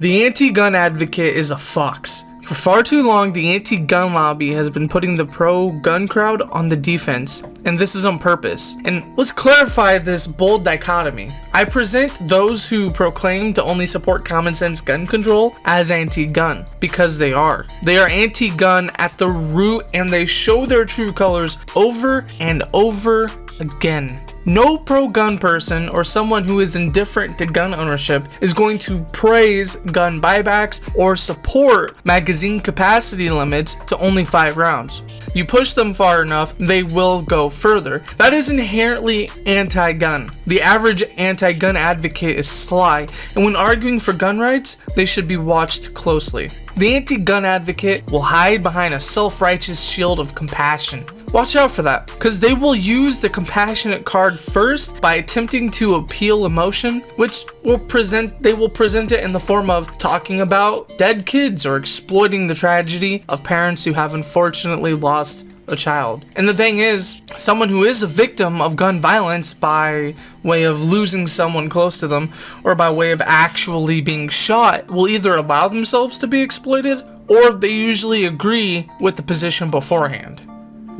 The anti-gun advocate is a fox. For far too long, the anti-gun lobby has been putting the pro-gun crowd on the defense, and this is on purpose. And let's clarify this bold dichotomy. I present those who proclaim to only support common sense gun control as anti-gun, because they are. They are anti-gun at the root, and they show their true colors over and over again. No pro-gun person or someone who is indifferent to gun ownership is going to praise gun buybacks or support magazine capacity limits to only 5 rounds. You push them far enough, they will go further. That is inherently anti-gun. The average anti-gun advocate is sly, and when arguing for gun rights, they should be watched closely. The anti-gun advocate will hide behind a self-righteous shield of compassion. Watch out for that, because they will use the compassionate card first by attempting to appeal emotion, which they will present it in the form of talking about dead kids or exploiting the tragedy of parents who have unfortunately lost a child. And the thing is, someone who is a victim of gun violence by way of losing someone close to them or by way of actually being shot will either allow themselves to be exploited or they usually agree with the position beforehand.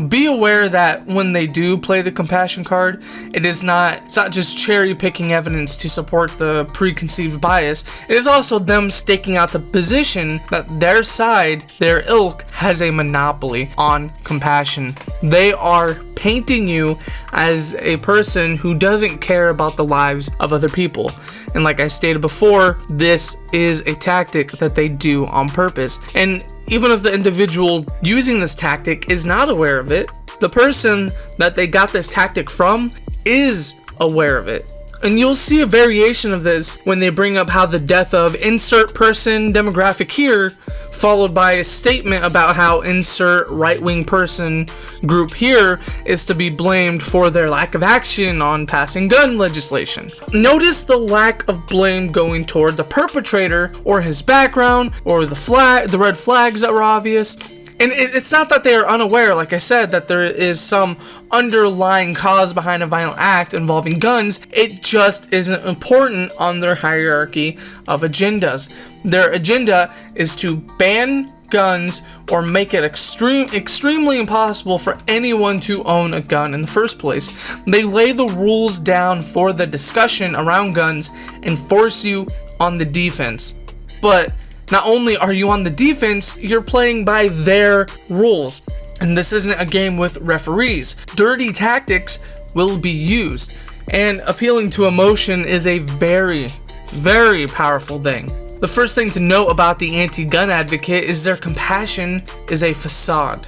Be aware that when they do play the compassion card, it's not just cherry picking evidence to support the preconceived bias. It is also them staking out the position that their side, their ilk, has a monopoly on compassion. They are painting you as a person who doesn't care about the lives of other people. And like I stated before, this is a tactic that they do on purpose. And even if the individual using this tactic is not aware of it, the person that they got this tactic from is aware of it. And you'll see a variation of this when they bring up how the death of insert person demographic here, followed by a statement about how insert right-wing person group here is to be blamed for their lack of action on passing gun legislation. Notice the lack of blame going toward the perpetrator or his background or the red flags that were obvious. And it's not that they are unaware, like I said, that there is some underlying cause behind a violent act involving guns. It just isn't important on their hierarchy of agendas. Their agenda is to ban guns or make it extremely impossible for anyone to own a gun in the first place. They lay the rules down for the discussion around guns and force you on the defense. But not only are you on the defense, you're playing by their rules. And this isn't a game with referees. Dirty tactics will be used. And appealing to emotion is a very, very powerful thing. The first thing to note about the anti-gun advocate is their compassion is a facade.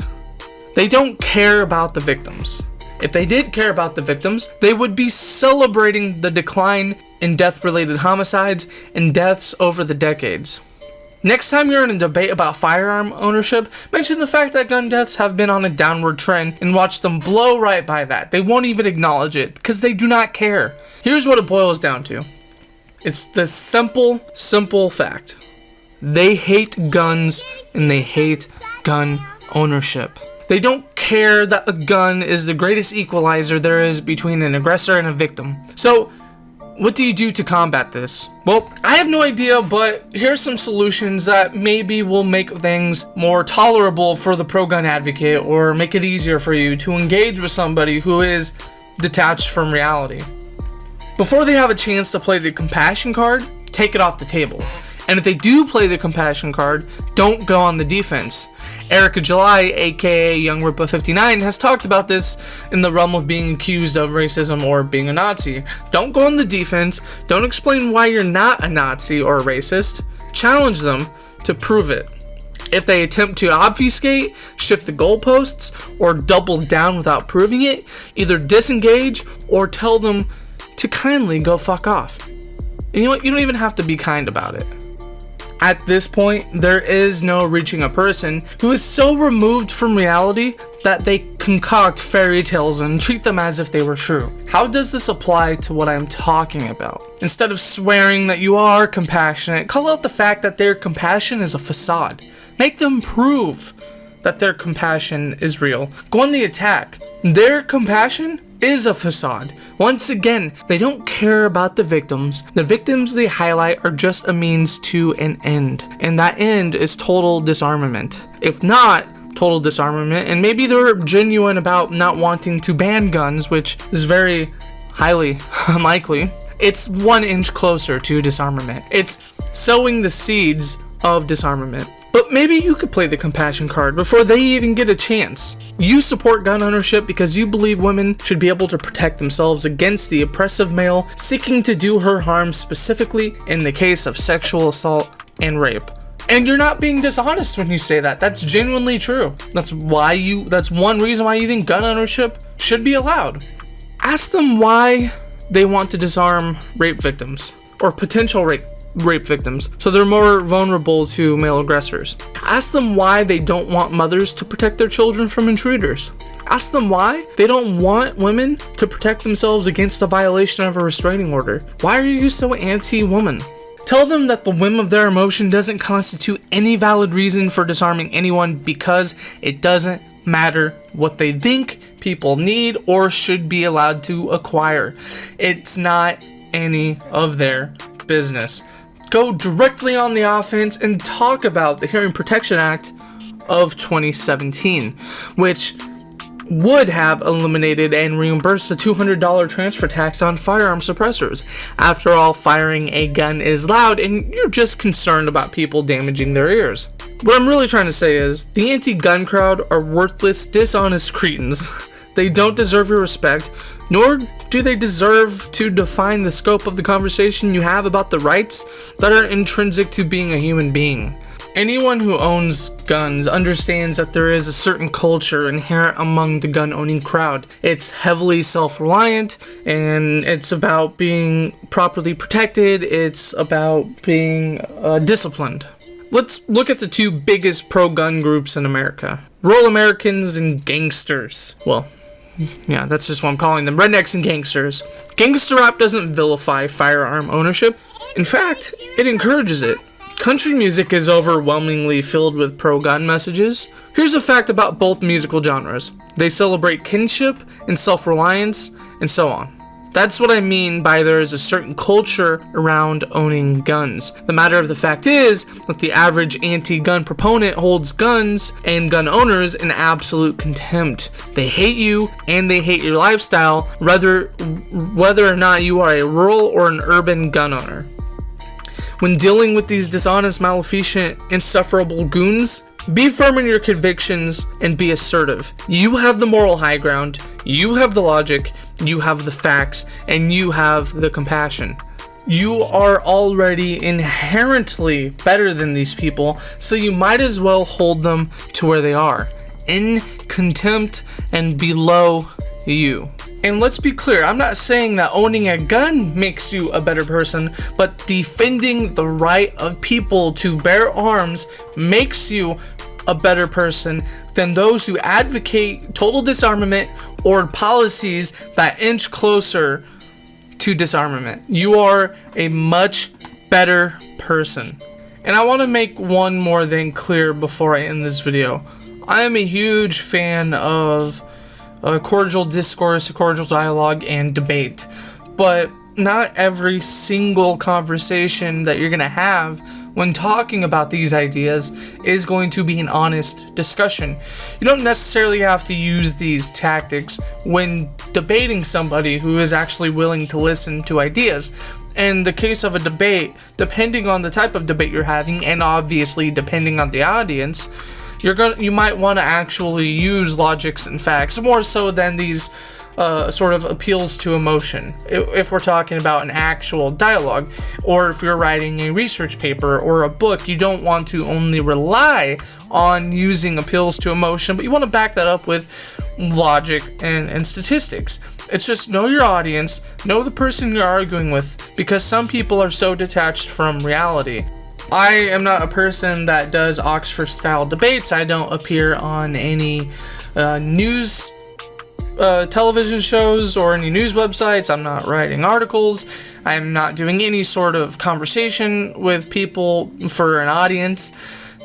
They don't care about the victims. If they did care about the victims, they would be celebrating the decline in death-related homicides and deaths over the decades. Next time you're in a debate about firearm ownership, mention the fact that gun deaths have been on a downward trend and watch them blow right by that. They won't even acknowledge it because they do not care. Here's what it boils down to. It's the simple fact. They hate guns and they hate gun ownership. They don't care that a gun is the greatest equalizer there is between an aggressor and a victim. So, what do you do to combat this? Well, I have no idea, but here's some solutions that maybe will make things more tolerable for the pro-gun advocate or make it easier for you to engage with somebody who is detached from reality. Before they have a chance to play the compassion card, take it off the table. And if they do play the compassion card, don't go on the defense. Erica July, aka Young Ripa 59, has talked about this in the realm of being accused of racism or being a Nazi. Don't go on the defense, don't explain why you're not a Nazi or a racist, challenge them to prove it. If they attempt to obfuscate, shift the goalposts, or double down without proving it, either disengage or tell them to kindly go fuck off. And you know what? You don't even have to be kind about it. At this point, there is no reaching a person who is so removed from reality that they concoct fairy tales and treat them as if they were true. How does this apply to what I'm talking about? Instead of swearing that you are compassionate, call out the fact that their compassion is a facade. Make them prove that their compassion is real. Go on the attack. Their compassion is a facade. Once again, they don't care about the victims. The victims they highlight are just a means to an end, and that end is total disarmament. If not total disarmament, and maybe they're genuine about not wanting to ban guns, which is very highly unlikely, it's 1 inch closer to disarmament. It's sowing the seeds of disarmament. But maybe you could play the compassion card before they even get a chance. You support gun ownership because you believe women should be able to protect themselves against the oppressive male seeking to do her harm, specifically in the case of sexual assault and rape. And you're not being dishonest when you say that. That's genuinely true. That's one reason why you think gun ownership should be allowed. Ask them why they want to disarm rape victims or potential rape victims, so they're more vulnerable to male aggressors. Ask them why they don't want mothers to protect their children from intruders. Ask them why they don't want women to protect themselves against a violation of a restraining order. Why are you so anti-woman? Tell them that the whim of their emotion doesn't constitute any valid reason for disarming anyone, because it doesn't matter what they think people need or should be allowed to acquire. It's not any of their business. Go directly on the offense and talk about the Hearing Protection Act of 2017, which would have eliminated and reimbursed the $200 transfer tax on firearm suppressors. After all, firing a gun is loud, and you're just concerned about people damaging their ears. What I'm really trying to say is, the anti-gun crowd are worthless, dishonest cretins. They don't deserve your respect, nor do they deserve to define the scope of the conversation you have about the rights that are intrinsic to being a human being. Anyone who owns guns understands that there is a certain culture inherent among the gun-owning crowd. It's heavily self-reliant, and it's about being properly protected. It's about being disciplined. Let's look at the two biggest pro-gun groups in America. Rural Americans and gangsters. Well, yeah, that's just what I'm calling them. Rednecks and gangsters. Gangster rap doesn't vilify firearm ownership. In fact, it encourages it. Country music is overwhelmingly filled with pro-gun messages. Here's a fact about both musical genres. They celebrate kinship and self-reliance, and so on. That's what I mean by there is a certain culture around owning guns. The matter of the fact is that the average anti-gun proponent holds guns and gun owners in absolute contempt. They hate you and they hate your lifestyle, whether or not you are a rural or an urban gun owner. When dealing with these dishonest, maleficent, insufferable goons, be firm in your convictions and be assertive. You have the moral high ground, you have the logic, you have the facts, and you have the compassion. You are already inherently better than these people, so you might as well hold them to where they are, in contempt and below you. And let's be clear, I'm not saying that owning a gun makes you a better person, but defending the right of people to bear arms makes you a better person than those who advocate total disarmament or policies that inch closer to disarmament. You are a much better person. And I want to make one more thing clear before I end this video. I am a huge fan of cordial discourse, cordial dialogue, and debate. But not every single conversation that you're going to have when talking about these ideas is going to be an honest discussion. You don't necessarily have to use these tactics when debating somebody who is actually willing to listen to ideas. In the case of a debate, depending on the type of debate you're having, and obviously depending on the audience, you might want to actually use logics and facts more so than these sort of appeals to emotion. If we're talking about an actual dialogue, or if you're writing a research paper or a book, you don't want to only rely on using appeals to emotion, but you want to back that up with logic and statistics. It's just know your audience, know the person you're arguing with, because some people are so detached from reality. I am not a person that does Oxford-style debates. I don't appear on any news television shows or any news websites. I'm not writing articles. I'm not doing any sort of conversation with people for an audience.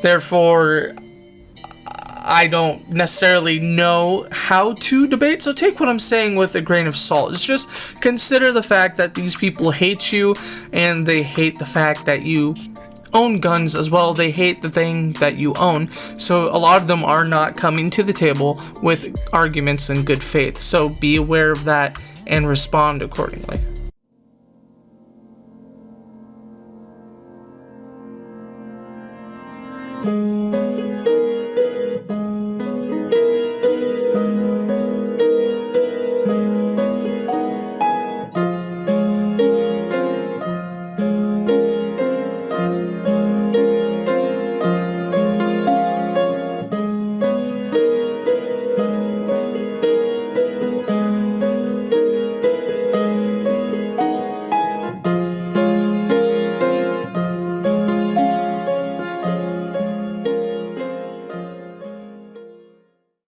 Therefore, I don't necessarily know how to debate, so take what I'm saying with a grain of salt. It's just consider the fact that these people hate you, and they hate the fact that you own guns as well. They hate the thing that you own, so a lot of them are not coming to the table with arguments in good faith. So be aware of that and respond accordingly.